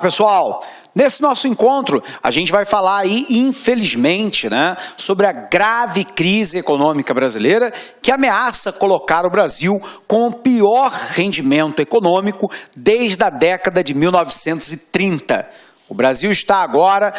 Pessoal, nesse nosso encontro a gente vai falar aí, infelizmente, sobre a grave crise econômica brasileira que ameaça colocar o Brasil com o pior rendimento econômico desde a década de 1930. O Brasil está agora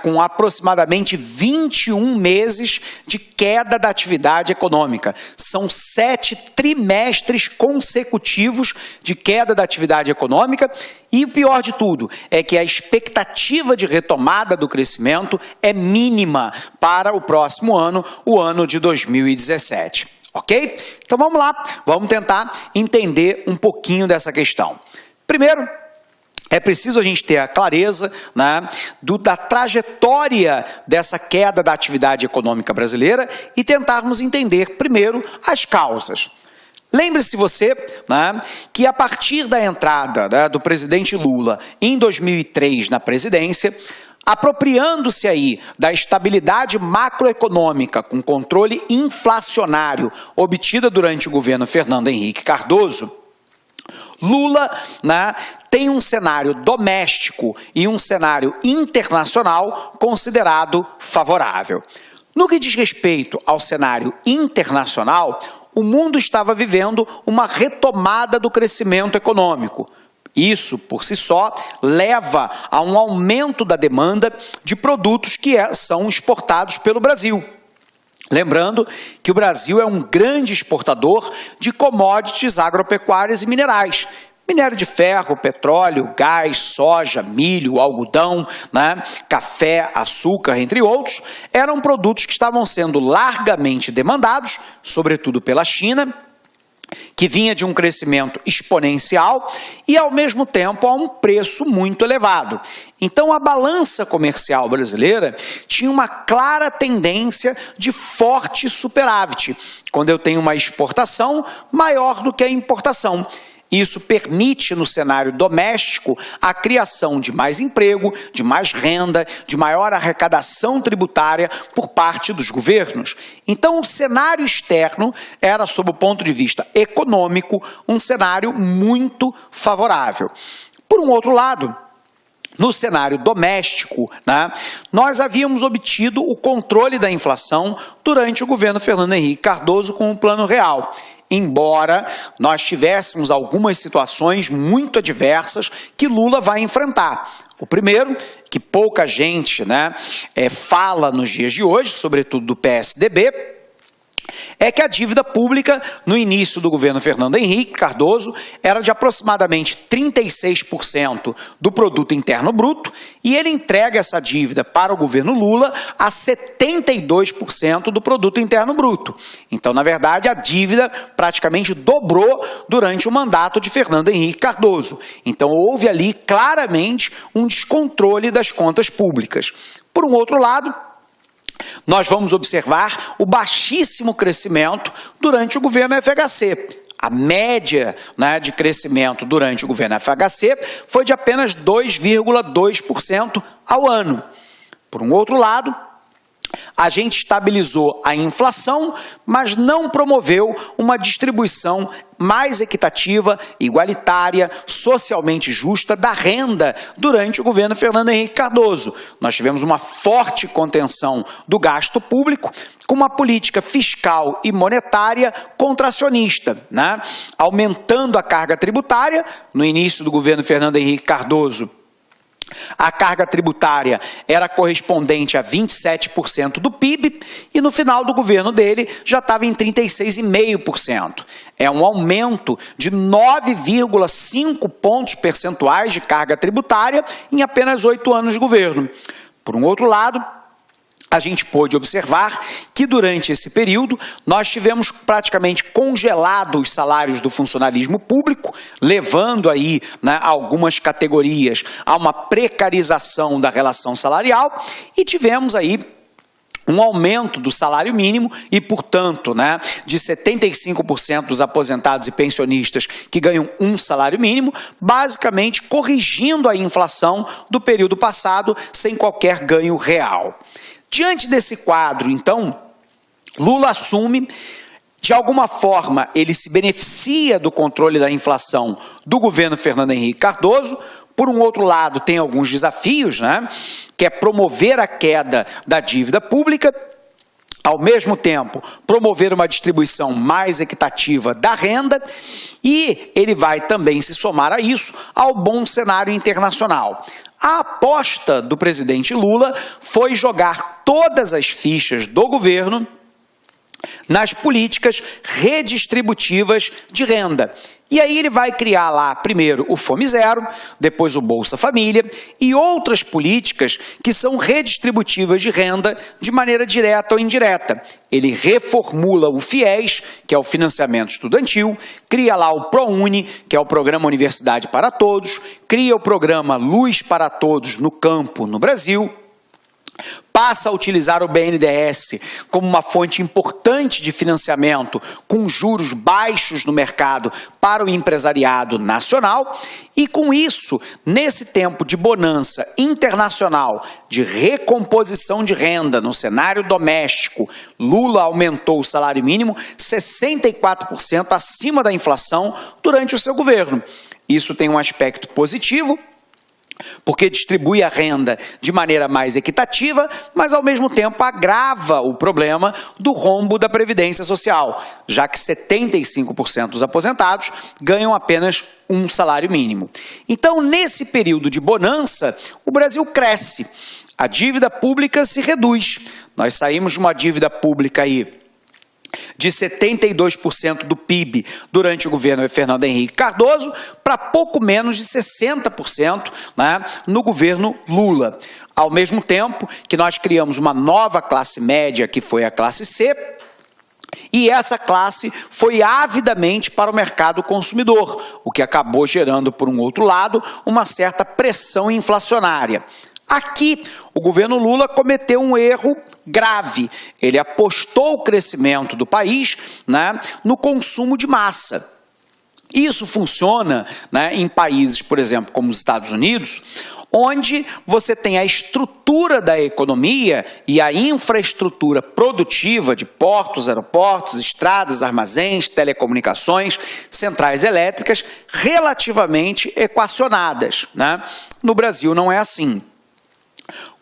com aproximadamente 21 meses de queda da atividade econômica. São 7 trimestres consecutivos de queda da atividade econômica e o pior de tudo é que a expectativa de retomada do crescimento é mínima para o próximo ano, o ano de 2017. Ok? Então vamos lá, vamos tentar entender um pouquinho dessa questão. Primeiro, é preciso a gente ter a clareza da trajetória dessa queda da atividade econômica brasileira e tentarmos entender primeiro as causas. Lembre-se você que a partir da entrada do presidente Lula em 2003 na presidência, apropriando-se aí da estabilidade macroeconômica com controle inflacionário obtida durante o governo Fernando Henrique Cardoso, Lula tem um cenário doméstico e um cenário internacional considerado favorável. No que diz respeito ao cenário internacional, o mundo estava vivendo uma retomada do crescimento econômico. Isso, por si só, leva a um aumento da demanda de produtos que são exportados pelo Brasil. Lembrando que o Brasil é um grande exportador de commodities agropecuárias e minerais. Minério de ferro, petróleo, gás, soja, milho, algodão, café, açúcar, entre outros, eram produtos que estavam sendo largamente demandados, sobretudo pela China, que vinha de um crescimento exponencial e, ao mesmo tempo, a um preço muito elevado. Então, a balança comercial brasileira tinha uma clara tendência de forte superávit, quando eu tenho uma exportação maior do que a importação. Isso permite, no cenário doméstico, a criação de mais emprego, de mais renda, de maior arrecadação tributária por parte dos governos. Então, o cenário externo era, sob o ponto de vista econômico, um cenário muito favorável. Por um outro lado, no cenário doméstico, nós havíamos obtido o controle da inflação durante o governo Fernando Henrique Cardoso com o Plano Real. Embora nós tivéssemos algumas situações muito adversas que Lula vai enfrentar. O primeiro, que pouca gente fala nos dias de hoje, sobretudo do PSDB, é que a dívida pública, no início do governo Fernando Henrique Cardoso, era de aproximadamente 36% do produto interno bruto, e ele entrega essa dívida para o governo Lula a 72% do produto interno bruto. Então, na verdade, a dívida praticamente dobrou durante o mandato de Fernando Henrique Cardoso. Então, houve ali claramente um descontrole das contas públicas. Por um outro lado, nós vamos observar o baixíssimo crescimento durante o governo FHC. A média de crescimento durante o governo FHC foi de apenas 2,2% ao ano. Por um outro lado, a gente estabilizou a inflação, mas não promoveu uma distribuição mais equitativa, igualitária, socialmente justa da renda durante o governo Fernando Henrique Cardoso. Nós tivemos uma forte contenção do gasto público com uma política fiscal e monetária contracionista, aumentando a carga tributária. No início do governo Fernando Henrique Cardoso, a carga tributária era correspondente a 27% do PIB e no final do governo dele já estava em 36,5%. É um aumento de 9,5 pontos percentuais de carga tributária em apenas 8 anos de governo. Por um outro lado, a gente pôde observar que durante esse período nós tivemos praticamente congelados os salários do funcionalismo público, levando aí algumas categorias a uma precarização da relação salarial, e tivemos aí um aumento do salário mínimo e, portanto, de 75% dos aposentados e pensionistas que ganham um salário mínimo, basicamente corrigindo a inflação do período passado sem qualquer ganho real. Diante desse quadro, então, Lula assume, de alguma forma, ele se beneficia do controle da inflação do governo Fernando Henrique Cardoso, Por um outro lado, tem alguns desafios, né? Que é promover a queda da dívida pública, ao mesmo tempo, promover uma distribuição mais equitativa da renda, e ele vai também se somar a isso ao bom cenário internacional. A aposta do presidente Lula foi jogar todas as fichas do governo nas políticas redistributivas de renda. E aí ele vai criar lá, primeiro, o Fome Zero, depois o Bolsa Família e outras políticas que são redistributivas de renda de maneira direta ou indireta. Ele reformula o FIES, que é o financiamento estudantil, cria lá o ProUni, que é o Programa Universidade para Todos, cria o programa Luz para Todos no campo no Brasil, passa a utilizar o BNDES como uma fonte importante de financiamento com juros baixos no mercado para o empresariado nacional e, com isso, nesse tempo de bonança internacional, de recomposição de renda no cenário doméstico, Lula aumentou o salário mínimo 64% acima da inflação durante o seu governo. Isso tem um aspecto positivo, porque distribui a renda de maneira mais equitativa, mas ao mesmo tempo agrava o problema do rombo da Previdência Social, já que 75% dos aposentados ganham apenas um salário mínimo. Então, nesse período de bonança, o Brasil cresce, a dívida pública se reduz. Nós saímos de uma dívida pública aí de 72% do PIB durante o governo de Fernando Henrique Cardoso para pouco menos de 60%, né, no governo Lula. Ao mesmo tempo que nós criamos uma nova classe média, que foi a classe C, e essa classe foi avidamente para o mercado consumidor, o que acabou gerando, por um outro lado, uma certa pressão inflacionária. Aqui, o governo Lula cometeu um erro grave. Ele apostou o crescimento do país, né, no consumo de massa. Isso funciona, né, em países, por exemplo, como os Estados Unidos, onde você tem a estrutura da economia e a infraestrutura produtiva de portos, aeroportos, estradas, armazéns, telecomunicações, centrais elétricas relativamente equacionadas, né? No Brasil não é assim.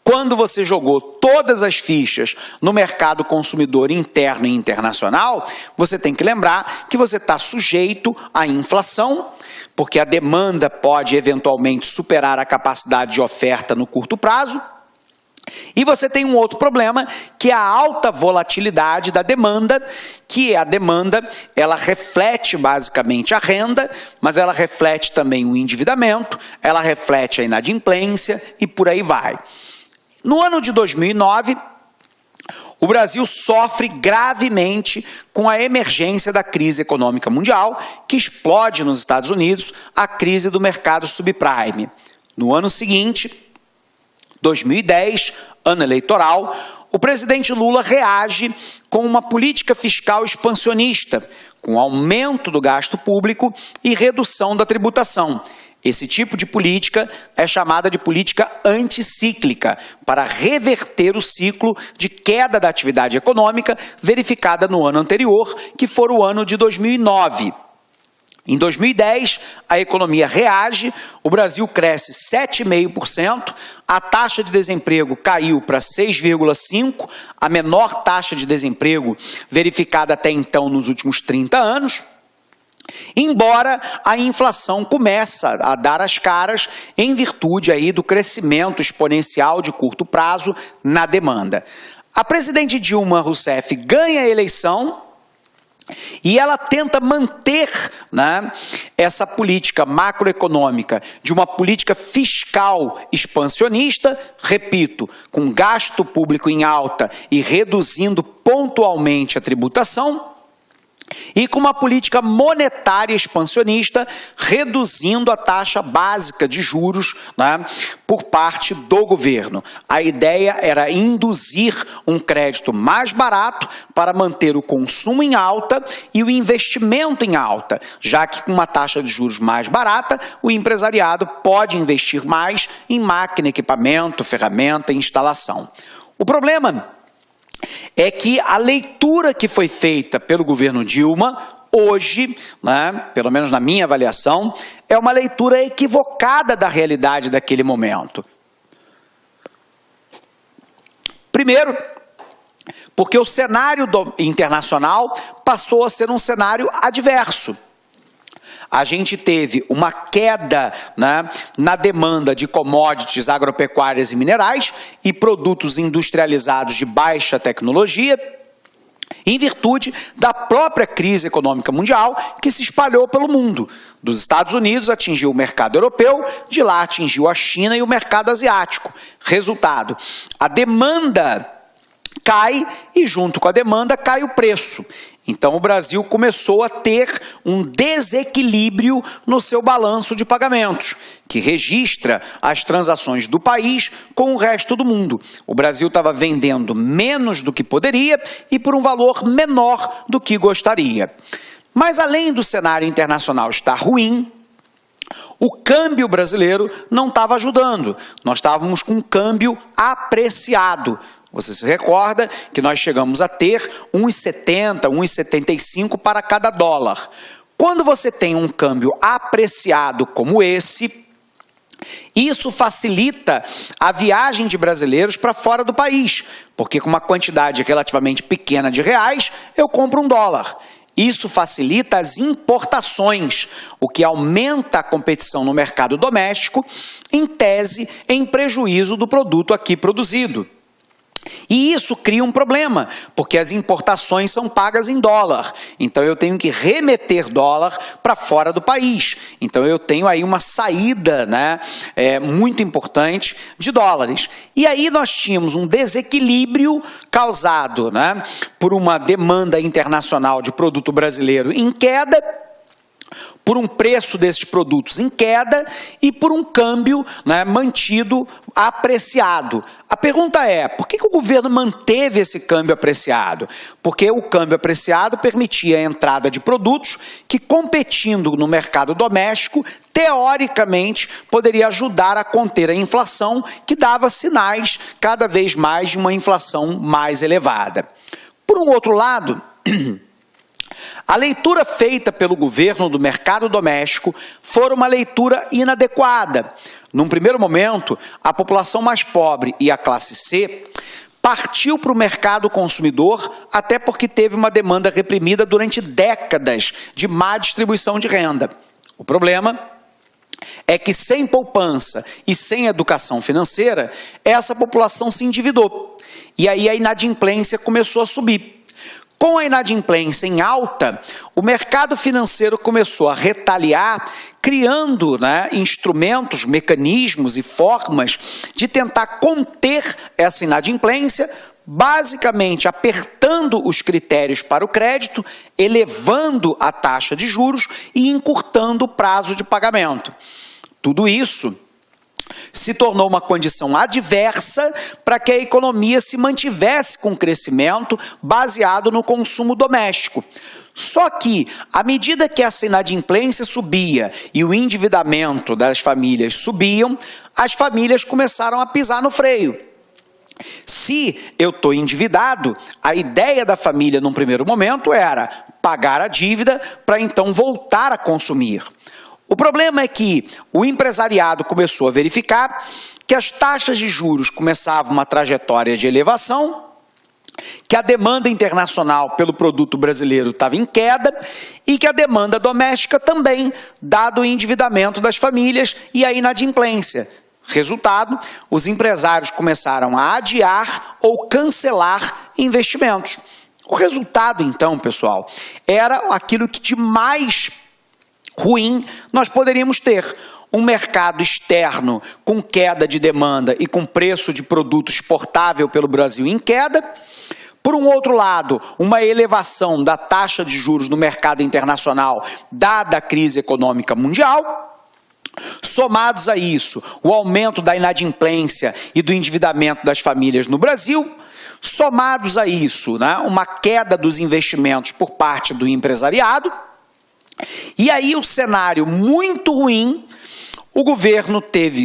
Quando você jogou todas as fichas no mercado consumidor interno e internacional, você tem que lembrar que você está sujeito à inflação, porque a demanda pode eventualmente superar a capacidade de oferta no curto prazo. E você tem um outro problema, que é a alta volatilidade da demanda, que a demanda, ela reflete basicamente a renda, mas ela reflete também o endividamento, ela reflete a inadimplência e por aí vai. No ano de 2009, o Brasil sofre gravemente com a emergência da crise econômica mundial, que explode nos Estados Unidos a crise do mercado subprime. No ano seguinte, 2010, ano eleitoral, o presidente Lula reage com uma política fiscal expansionista, com aumento do gasto público e redução da tributação. Esse tipo de política é chamada de política anticíclica, para reverter o ciclo de queda da atividade econômica verificada no ano anterior, que foi o ano de 2009. Em 2010, a economia reage, o Brasil cresce 7,5%, a taxa de desemprego caiu para 6,5%, a menor taxa de desemprego verificada até então nos últimos 30 anos, embora a inflação comece a dar as caras em virtude aí do crescimento exponencial de curto prazo na demanda. A presidente Dilma Rousseff ganha a eleição e ela tenta manter, né, essa política macroeconômica de uma política fiscal expansionista, repito, com gasto público em alta e reduzindo pontualmente a tributação, e com uma política monetária expansionista, reduzindo a taxa básica de juros, né, por parte do governo. A ideia era induzir um crédito mais barato para manter o consumo em alta e o investimento em alta, já que com uma taxa de juros mais barata, o empresariado pode investir mais em máquina, equipamento, ferramenta e instalação. O problema é que a leitura que foi feita pelo governo Dilma, hoje, né, pelo menos na minha avaliação, é uma leitura equivocada da realidade daquele momento. Primeiro, porque o cenário internacional passou a ser um cenário adverso. A gente teve uma queda, né, na demanda de commodities agropecuárias e minerais e produtos industrializados de baixa tecnologia, em virtude da própria crise econômica mundial que se espalhou pelo mundo. Dos Estados Unidos atingiu o mercado europeu, de lá atingiu a China e o mercado asiático. Resultado, a demanda cai e junto com a demanda cai o preço. Então o Brasil começou a ter um desequilíbrio no seu balanço de pagamentos, que registra as transações do país com o resto do mundo. O Brasil estava vendendo menos do que poderia e por um valor menor do que gostaria. Mas além do cenário internacional estar ruim, o câmbio brasileiro não estava ajudando. Nós estávamos com um câmbio apreciado. Você se recorda que nós chegamos a ter 1,70, 1,75 para cada dólar. Quando você tem um câmbio apreciado como esse, isso facilita a viagem de brasileiros para fora do país, porque com uma quantidade relativamente pequena de reais, eu compro um dólar. Isso facilita as importações, o que aumenta a competição no mercado doméstico, em tese, em prejuízo do produto aqui produzido. E isso cria um problema, porque as importações são pagas em dólar. Então eu tenho que remeter dólar para fora do país. Então eu tenho aí uma saída, né, muito importante de dólares. E aí nós tínhamos um desequilíbrio causado, né, por uma demanda internacional de produto brasileiro em queda, por um preço desses produtos em queda e por um câmbio, né, mantido apreciado. A pergunta é, por que o governo manteve esse câmbio apreciado? Porque o câmbio apreciado permitia a entrada de produtos que, competindo no mercado doméstico, teoricamente, poderia ajudar a conter a inflação, que dava sinais cada vez mais de uma inflação mais elevada. Por um outro lado, a leitura feita pelo governo do mercado doméstico foi uma leitura inadequada. Num primeiro momento, a população mais pobre e a classe C partiu para o mercado consumidor até porque teve uma demanda reprimida durante décadas de má distribuição de renda. O problema é que sem poupança e sem educação financeira, essa população se endividou. E aí a inadimplência começou a subir. Com a inadimplência em alta, o mercado financeiro começou a retaliar, criando, né, instrumentos, mecanismos e formas de tentar conter essa inadimplência, basicamente apertando os critérios para o crédito, elevando a taxa de juros e encurtando o prazo de pagamento. Tudo isso se tornou uma condição adversa para que a economia se mantivesse com crescimento baseado no consumo doméstico. Só que, à medida que essa inadimplência subia e o endividamento das famílias subiam, as famílias começaram a pisar no freio. Se eu estou endividado, a ideia da família num primeiro momento era pagar a dívida para então voltar a consumir. O problema é que o empresariado começou a verificar que as taxas de juros começavam uma trajetória de elevação, que a demanda internacional pelo produto brasileiro estava em queda e que a demanda doméstica também, dado o endividamento das famílias e a inadimplência. Resultado, os empresários começaram a adiar ou cancelar investimentos. O resultado, então, pessoal, era aquilo que de mais ruim nós poderíamos ter. Um mercado externo com queda de demanda e com preço de produto exportável pelo Brasil em queda. Por um outro lado, uma elevação da taxa de juros no mercado internacional, dada a crise econômica mundial. Somados a isso, o aumento da inadimplência e do endividamento das famílias no Brasil. Somados a isso, né, uma queda dos investimentos por parte do empresariado. E aí o cenário muito ruim, o governo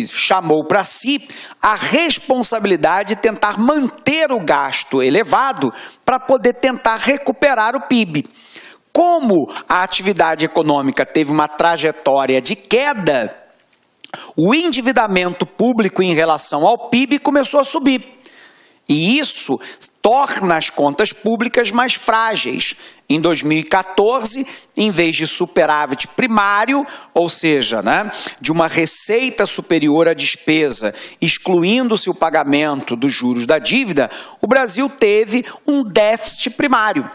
chamou para si a responsabilidade de tentar manter o gasto elevado para poder tentar recuperar o PIB. Como a atividade econômica teve uma trajetória de queda, o endividamento público em relação ao PIB começou a subir. E isso torna as contas públicas mais frágeis. Em 2014, em vez de superávit primário, ou seja, de uma receita superior à despesa, excluindo-se o pagamento dos juros da dívida, o Brasil teve um déficit primário.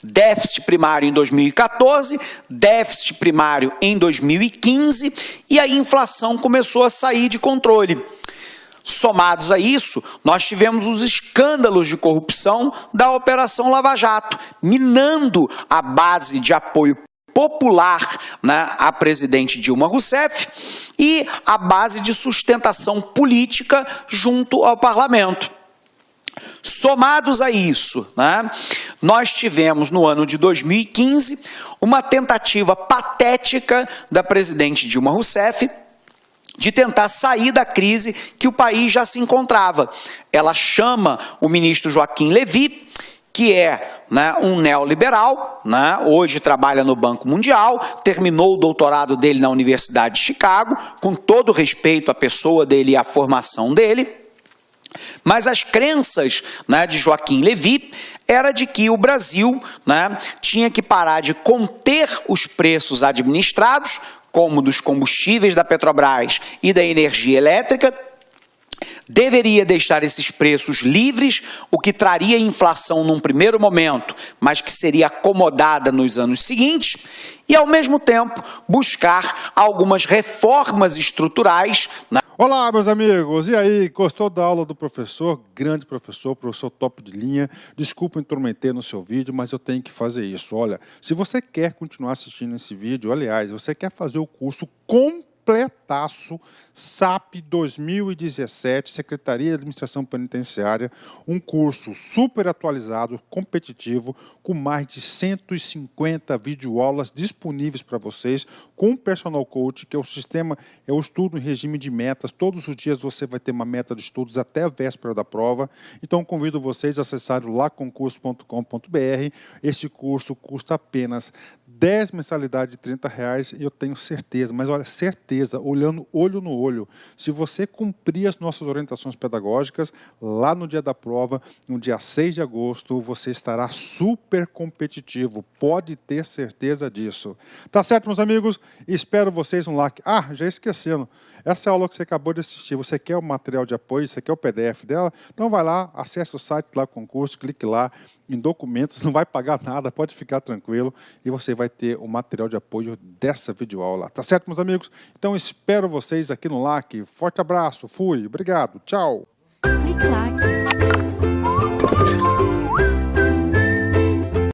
Déficit primário em 2014, déficit primário em 2015, e a inflação começou a sair de controle. Somados a isso, nós tivemos os escândalos de corrupção da Operação Lava Jato, minando a base de apoio popular à presidente Dilma Rousseff e a base de sustentação política junto ao parlamento. Somados a isso, nós tivemos no ano de 2015 uma tentativa patética da presidente Dilma Rousseff de tentar sair da crise que o país já se encontrava. Ela chama o ministro Joaquim Levy, que é um neoliberal, hoje trabalha no Banco Mundial, terminou o doutorado dele na Universidade de Chicago, com todo respeito à pessoa dele e à formação dele, mas as crenças de Joaquim Levy era de que o Brasil tinha que parar de conter os preços administrados, como dos combustíveis da Petrobras e da energia elétrica, deveria deixar esses preços livres, o que traria inflação num primeiro momento, mas que seria acomodada nos anos seguintes, e ao mesmo tempo buscar algumas reformas estruturais. Olá, meus amigos, e aí, gostou da aula do professor? Grande professor top de linha. Desculpa intrometer no seu vídeo, mas eu tenho que fazer isso. Olha, se você quer continuar assistindo esse vídeo, aliás, você quer fazer o curso completaço SAP 2017, Secretaria de Administração Penitenciária, um curso super atualizado, competitivo, com mais de 150 videoaulas disponíveis para vocês, com um personal coach, que é o sistema, é o estudo em regime de metas. Todos os dias você vai ter uma meta de estudos até a véspera da prova. Então convido vocês a acessarem o laconcurso.com.br. Este curso custa apenas 10 mensalidades de R$30, e eu tenho certeza, mas olha, certeza, olhando olho no olho, se você cumprir as nossas orientações pedagógicas, lá no dia da prova, no dia 6 de agosto, você estará super competitivo, pode ter certeza disso. Tá certo, meus amigos? Espero vocês um like. Ah, já esquecendo, essa aula que você acabou de assistir, você quer o material de apoio, você quer o PDF dela? Então vai lá, acesse o site lá, concurso, clique lá em documentos, não vai pagar nada, pode ficar tranquilo, e você vai ter o material de apoio dessa videoaula. Tá certo, meus amigos? Então espero vocês aqui no LAC. Forte abraço, fui, obrigado, tchau! Clique lá